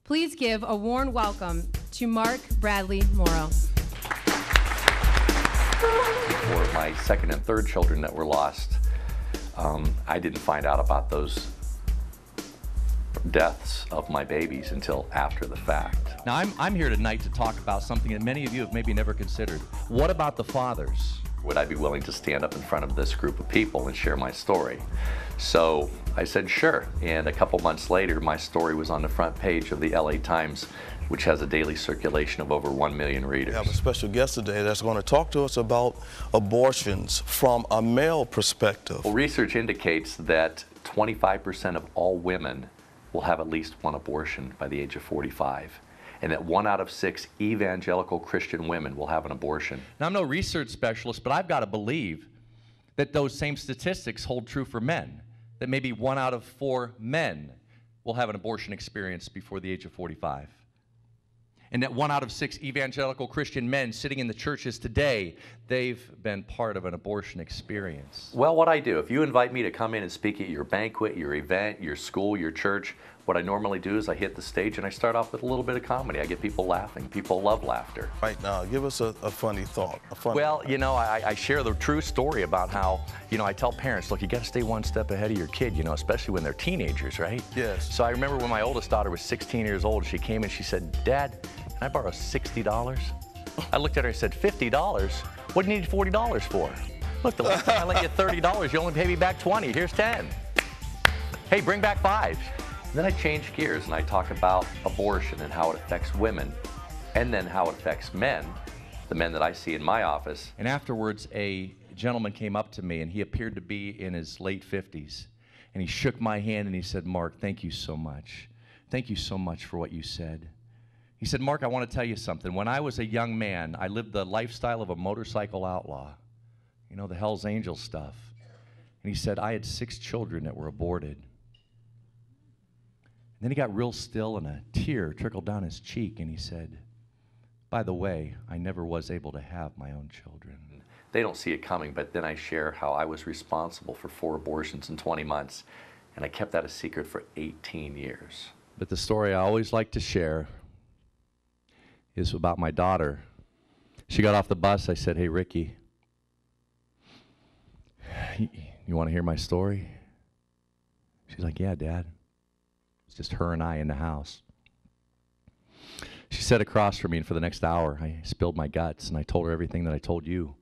Please give a warm welcome to Mark Bradley Morrow. For my second and third children that were lost, I didn't find out about those deaths of my babies until after the fact. Now, I'm here tonight to talk about something that many of you have maybe never considered. What about the fathers? Would I be willing to stand up in front of this group of people and share my story? So I said sure, and a couple months later my story was on the front page of the LA Times, which has a daily circulation of over 1 million readers. We have a special guest today that's going to talk to us about abortions from a male perspective. Well, research indicates that 25% of all women will have at least one abortion by the age of 45, and that 1 out of 6 evangelical Christian women will have an abortion. Now, I'm no research specialist, but I've got to believe that those same statistics hold true for men, that maybe 1 out of 4 men will have an abortion experience before the age of 45. And that 1 out of 6 evangelical Christian men sitting in the churches today, they've been part of an abortion experience. Well, what I do, if you invite me to come in and speak at your banquet, your event, your school, your church, what I normally do is I hit the stage and I start off with a little bit of comedy. I get people laughing. People love laughter. Right now, give us a funny thought. Well, you know, I share the true story about how, you know, I tell parents, look, you got to stay one step ahead of your kid, you know, especially when they're teenagers, right? Yes. So I remember when my oldest daughter was 16 years old, she came and she said, Dad, can I borrow $60? I looked at her and said, $50? What do you need $40 for? Look, the last time I lent you $30, you only pay me back 20. Here's 10. Hey, bring back 5. Then I change gears and I talk about abortion and how it affects women, and then how it affects men, the men that I see in my office. And afterwards, a gentleman came up to me, and he appeared to be in his late 50s. And he shook my hand and he said, Mark, thank you so much. Thank you so much for what you said. He said, Mark, I want to tell you something. When I was a young man, I lived the lifestyle of a motorcycle outlaw. You know, the Hell's Angels stuff. And he said, I had 6 children that were aborted. Then he got real still and a tear trickled down his cheek, and he said, by the way, I never was able to have my own children. They don't see it coming, but then I share how I was responsible for 4 abortions in 20 months, and I kept that a secret for 18 years. But the story I always like to share is about my daughter. She got off the bus. I said, hey, Ricky, you want to hear my story? She's like, yeah, Dad. It's just her and I in the house. She sat across from me, and for the next hour, I spilled my guts, and I told her everything that I told you,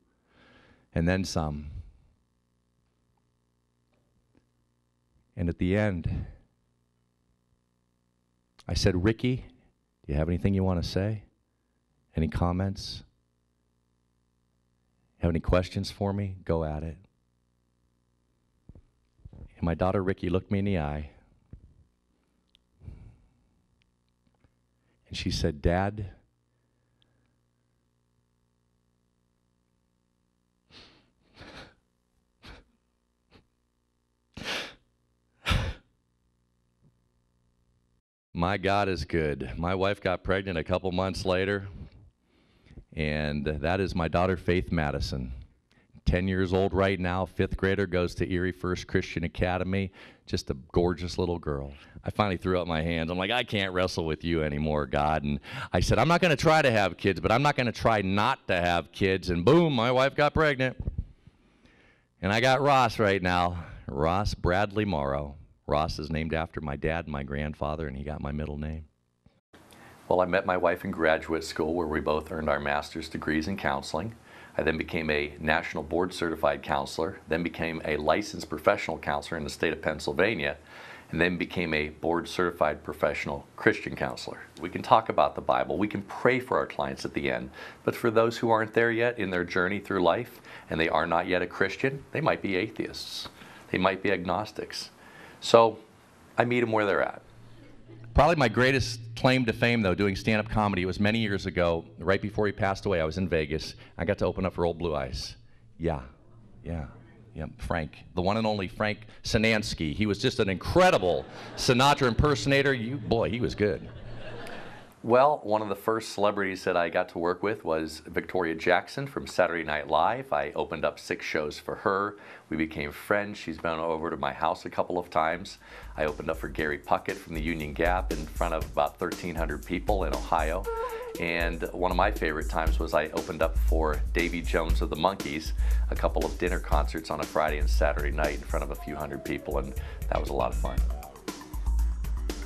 and then some. And at the end, I said, Ricky, do you have anything you want to say? Any comments? Have any questions for me? Go at it. And my daughter, Ricky, looked me in the eye. And she said, Dad, my God is good. My wife got pregnant a couple months later, and that is my daughter, Faith Madison. 10 years old right now, 5th grader, goes to Erie First Christian Academy. Just a gorgeous little girl. I finally threw up my hands. I'm like, I can't wrestle with you anymore, God. And I said, I'm not going to try to have kids, but I'm not going to try not to have kids. And boom, my wife got pregnant. And I got Ross right now, Ross Bradley Morrow. Ross is named after my dad and my grandfather, and he got my middle name. Well, I met my wife in graduate school where we both earned our master's degrees in counseling. I then became a national board certified counselor, then became a licensed professional counselor in the state of Pennsylvania, and then became a board certified professional Christian counselor. We can talk about the Bible, we can pray for our clients at the end, but for those who aren't there yet in their journey through life and they are not yet a Christian, they might be atheists, they might be agnostics. So I meet them where they're at. Probably my greatest claim to fame, though, doing stand-up comedy, it was many years ago, right before he passed away. I was in Vegas. I got to open up for Old Blue Eyes. Yeah, Frank, the one and only Frank Sinansky. He was just an incredible Sinatra impersonator. Boy, he was good. Well, one of the first celebrities that I got to work with was Victoria Jackson from Saturday Night Live. I opened up 6 shows for her. We became friends. She's been over to my house a couple of times. I opened up for Gary Puckett from the Union Gap in front of about 1,300 people in Ohio. And one of my favorite times was I opened up for Davy Jones of the Monkees, a couple of dinner concerts on a Friday and Saturday night in front of a few hundred people, and that was a lot of fun.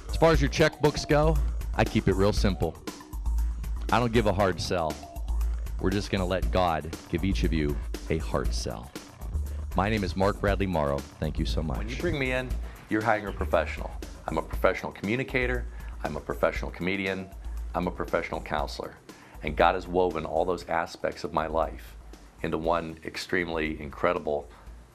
As far as your checkbooks go, I keep it real simple. I don't give a hard sell. We're just going to let God give each of you a hard sell. My name is Mark Bradley Morrow. Thank you so much. When you bring me in, you're hiring a professional. I'm a professional communicator. I'm a professional comedian. I'm a professional counselor. And God has woven all those aspects of my life into one extremely incredible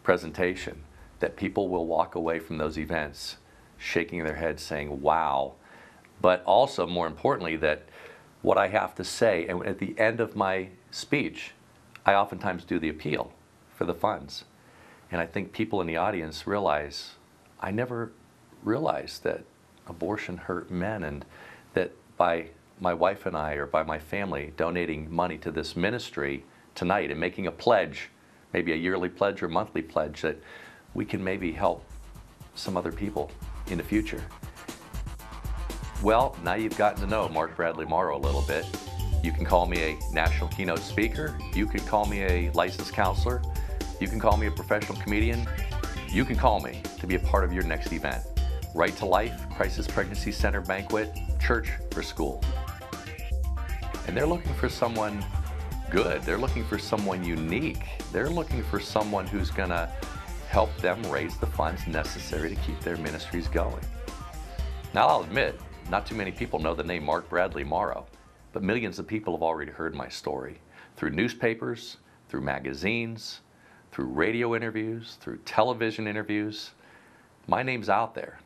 presentation that people will walk away from those events shaking their heads saying, wow. But also, more importantly, that what I have to say, and at the end of my speech, I oftentimes do the appeal for the funds. And I think people in the audience realize, I never realized that abortion hurt men, and that by my wife and I, or by my family, donating money to this ministry tonight and making a pledge, maybe a yearly pledge or monthly pledge, that we can maybe help some other people in the future. Well, now you've gotten to know Mark Bradley Morrow a little bit. You can call me a national keynote speaker. You can call me a licensed counselor. You can call me a professional comedian. You can call me to be a part of your next event. Right to Life, Crisis Pregnancy Center Banquet, Church for School. And they're looking for someone good. They're looking for someone unique. They're looking for someone who's gonna help them raise the funds necessary to keep their ministries going. Now, I'll admit, not too many people know the name Mark Bradley Morrow, but millions of people have already heard my story through newspapers, through magazines, through radio interviews, through television interviews. My name's out there.